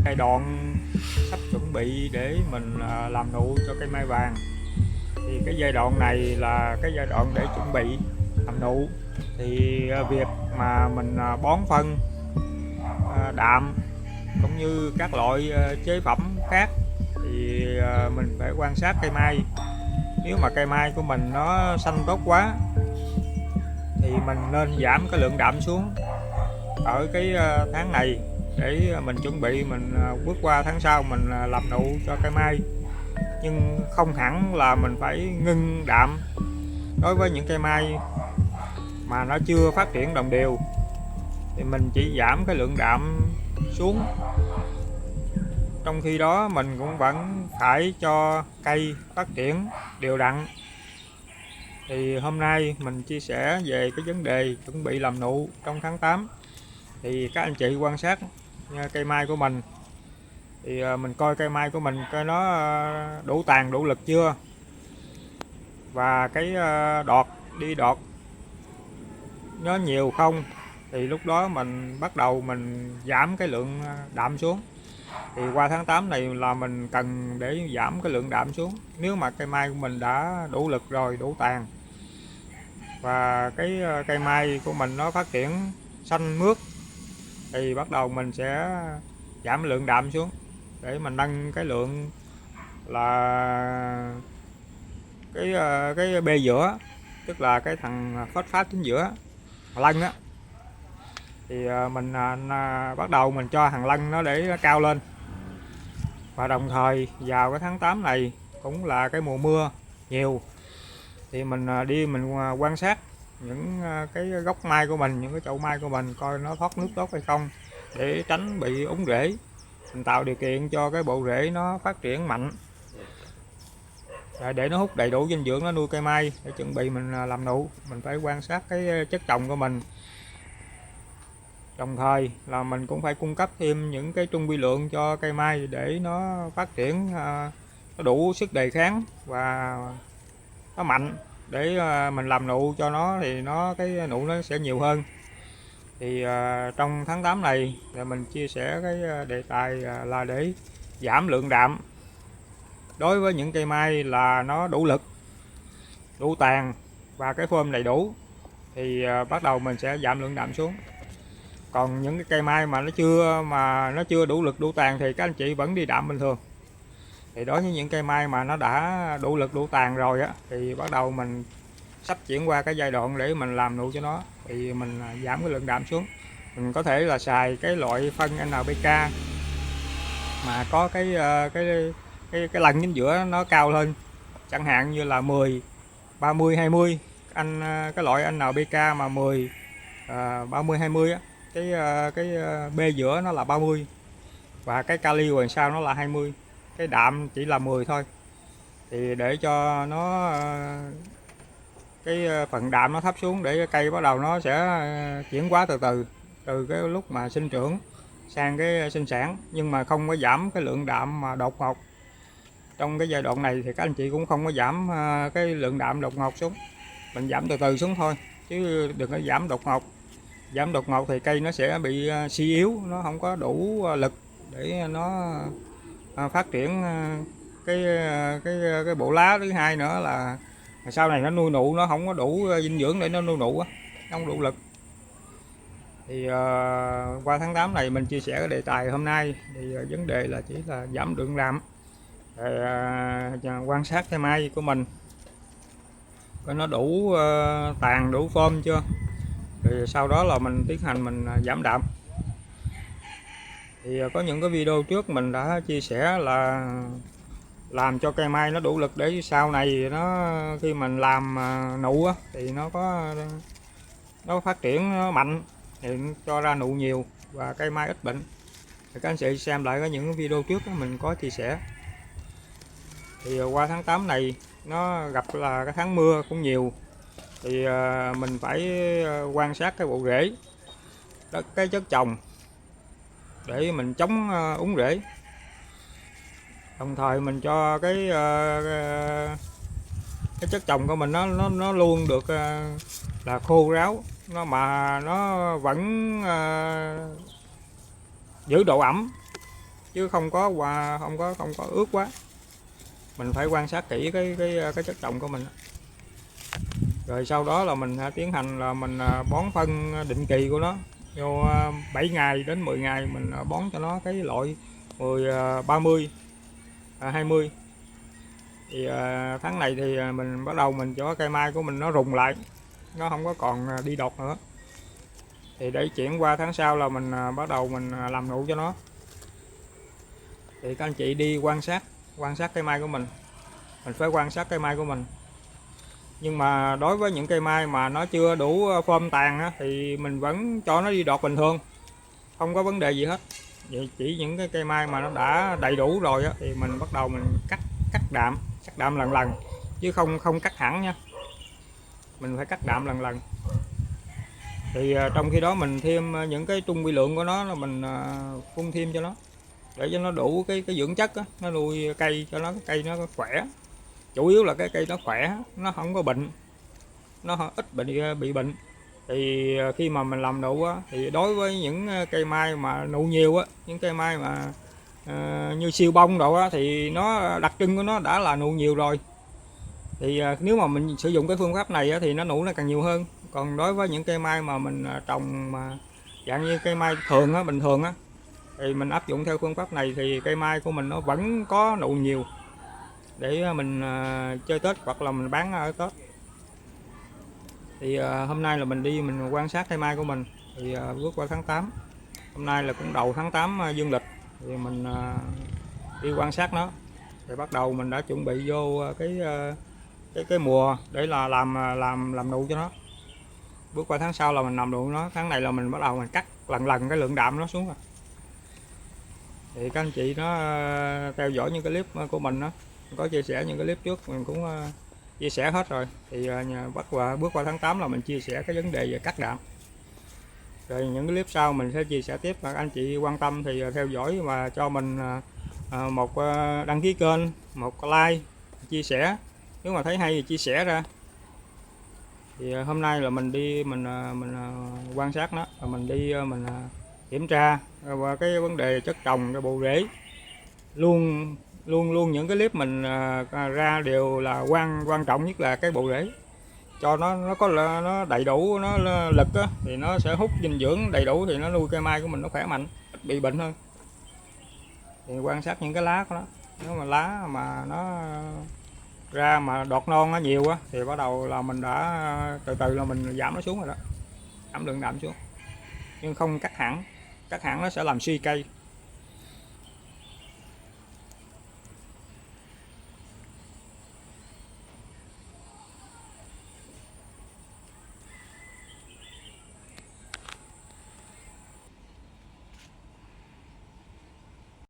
giai đoạn sắp chuẩn bị để mình làm nụ cho cây mai vàng. Thì cái giai đoạn này là cái giai đoạn để chuẩn bị làm nụ. Thì việc mà mình bón phân đạm cũng như các loại chế phẩm khác thì mình phải quan sát cây mai. Nếu mà cây mai của mình nó xanh tốt quá thì mình nên giảm cái lượng đạm xuống ở cái tháng này để mình chuẩn bị mình bước qua tháng sau mình làm nụ cho cây mai. Nhưng không hẳn là mình phải ngưng đạm đối với những cây mai mà nó chưa phát triển đồng đều, thì mình chỉ giảm cái lượng đạm xuống. Trong khi đó mình cũng vẫn phải cho cây phát triển đều đặn. Thì hôm nay mình chia sẻ về cái vấn đề chuẩn bị làm nụ trong tháng 8. Thì các anh chị quan sát cây mai của mình, thì mình coi cây mai của mình coi nó đủ tàn đủ lực chưa, và cái đi đọt nó nhiều không, thì lúc đó mình bắt đầu mình giảm cái lượng đạm xuống. Thì qua tháng 8 này là mình cần để giảm cái lượng đạm xuống. Nếu mà cây mai của mình đã đủ lực rồi, đủ tàn, và cái cây mai của mình nó phát triển xanh mướt, thì bắt đầu mình sẽ giảm lượng đạm xuống để mình nâng cái lượng là cái bê giữa, tức là cái thằng phosphate chính giữa, lân á. Thì mình bắt đầu mình cho hàng lân nó để nó cao lên. Và đồng thời vào cái tháng 8 này cũng là cái mùa mưa nhiều, thì mình đi mình quan sát những cái gốc mai của mình, những cái chậu mai của mình coi nó thoát nước tốt hay không, để tránh bị úng rễ. Mình tạo điều kiện cho cái bộ rễ nó phát triển mạnh, để nó hút đầy đủ dinh dưỡng, nó nuôi cây mai để chuẩn bị mình làm nụ. Mình phải quan sát cái chất trồng của mình. Đồng thời là mình cũng phải cung cấp thêm những cái trung vi lượng cho cây mai để nó phát triển nó đủ sức đề kháng và nó mạnh, để mình làm nụ cho nó thì cái nụ nó sẽ nhiều hơn. Thì trong tháng 8 này là mình chia sẻ cái đề tài là để giảm lượng đạm đối với những cây mai là nó đủ lực, đủ tàn và cái phơm đầy đủ, thì bắt đầu mình sẽ giảm lượng đạm xuống. Còn những cái cây mai mà nó chưa đủ lực đủ tàn thì các anh chị vẫn đi đạm bình thường. Thì đối với những cây mai mà nó đã đủ lực đủ tàn rồi á, thì bắt đầu mình sắp chuyển qua cái giai đoạn để mình làm nụ cho nó, thì mình giảm cái lượng đạm xuống. Mình có thể là xài cái loại phân NPK mà có cái lần chính giữa nó cao lên, chẳng hạn như là 10 30 20. Cái loại NPK mà 10 30 20 á, cái B giữa nó là 30 và cái kali ngoài sau nó là 20, cái đạm chỉ là 10 thôi. Thì để cho nó cái phần đạm nó thấp xuống, để cây bắt đầu nó sẽ chuyển hóa từ cái lúc mà sinh trưởng sang cái sinh sản, nhưng mà không có giảm cái lượng đạm mà đột ngột. Trong cái giai đoạn này thì các anh chị cũng không có giảm cái lượng đạm đột ngột xuống, mình giảm từ từ xuống thôi, chứ đừng có giảm đột ngột. Giảm đột ngột thì cây nó sẽ bị suy yếu, nó không có đủ lực để nó phát triển cái bộ lá. Thứ hai nữa là sau này nó nuôi nụ nó không có đủ dinh dưỡng để nó nuôi nụ á, không đủ lực. Thì qua tháng 8 này mình chia sẻ cái đề tài hôm nay thì vấn đề là chỉ là giảm lượng đạm. Quan sát cây mai của mình coi nó đủ tàn đủ phơm chưa, thì sau đó là mình tiến hành mình giảm đạm. Thì có những cái video trước mình đã chia sẻ là làm cho cây mai nó đủ lực để sau này nó khi mình làm nụ á, thì nó phát triển nó mạnh, thì cho ra nụ nhiều và cây mai ít bệnh. Thì các anh chị xem lại có những video trước đó, mình có chia sẻ. Thì qua tháng 8 này nó gặp là cái tháng mưa cũng nhiều, thì mình phải quan sát cái bộ rễ, cái chất trồng để mình chống úng rễ. Đồng thời mình cho cái chất trồng của mình nó luôn được là khô ráo, mà nó vẫn giữ độ ẩm, chứ không có ướt quá. Mình phải quan sát kỹ cái chất trồng của mình. Rồi sau đó là mình tiến hành là mình bón phân định kỳ của nó vô 7 ngày đến 10 ngày mình bón cho nó cái loại 10 30 20. Thì tháng này thì mình bắt đầu mình cho cây mai của mình nó rụng lại, nó không có còn đi đọt nữa. Thì để chuyển qua tháng sau là mình bắt đầu mình làm nụ cho nó. Thì các anh chị đi quan sát cây mai của mình phải quan sát cây mai của mình. Nhưng mà đối với những cây mai mà nó chưa đủ form tàn á, thì mình vẫn cho nó đi đọt bình thường, không có vấn đề gì hết. Vậy chỉ những cái cây mai mà nó đã đầy đủ rồi á, thì mình bắt đầu mình cắt đạm lần lần, chứ không cắt hẳn nha. Mình phải cắt đạm lần lần. Thì trong khi đó mình thêm những cái trung vi lượng của nó là mình phun thêm cho nó, để cho nó đủ cái dưỡng chất á, nó nuôi cây cho nó, cái cây nó khỏe. Chủ yếu là cái cây nó khỏe, nó không có bệnh, nó ít bị bệnh. Thì khi mà mình làm nụ á, thì đối với những cây mai mà nụ nhiều á, những cây mai mà như siêu bông độ á, thì nó đặc trưng của nó đã là nụ nhiều rồi. Thì nếu mà mình sử dụng cái phương pháp này á, thì nó nụ nó càng nhiều hơn. Còn đối với những cây mai mà mình trồng mà dạng như cây mai thường á, bình thường á, thì mình áp dụng theo phương pháp này thì cây mai của mình nó vẫn có nụ nhiều để mình chơi Tết hoặc là mình bán ở Tết. Thì hôm nay là mình đi mình quan sát cây mai của mình. Thì bước qua tháng 8, hôm nay là cũng đầu tháng 8 dương lịch, thì mình đi quan sát nó. Thì bắt đầu mình đã chuẩn bị vô cái mùa để là làm nụ cho nó. Bước qua tháng sau là mình làm nụ nó. Tháng này là mình bắt đầu mình cắt lần cái lượng đạm nó xuống rồi. Thì các anh chị nó theo dõi những cái clip của mình đó, có chia sẻ những cái clip trước mình cũng chia sẻ hết rồi. Thì bước qua tháng 8 là mình chia sẻ cái vấn đề về cắt đạm. Rồi những cái clip sau mình sẽ chia sẻ tiếp. Và anh chị quan tâm thì theo dõi và cho mình một đăng ký kênh, một like, chia sẻ. Nếu mà thấy hay thì chia sẻ ra. Thì hôm nay là mình đi mình quan sát nó, rồi mình đi mình kiểm tra qua cái vấn đề chất trồng, cái bộ rễ. Luôn những cái clip mình ra đều là quan trọng nhất là cái bộ rễ, cho nó có nó đầy đủ, nó lực á, thì nó sẽ hút dinh dưỡng đầy đủ, thì nó nuôi cây mai của mình nó khỏe mạnh, ít bị bệnh hơn. Thì quan sát những cái lá của nó, nếu mà lá mà nó ra mà đọt non nó nhiều á, thì bắt đầu là mình đã từ từ là mình giảm nó xuống rồi đó, giảm lượng đạm xuống, nhưng không cắt hẳn nó sẽ làm suy cây.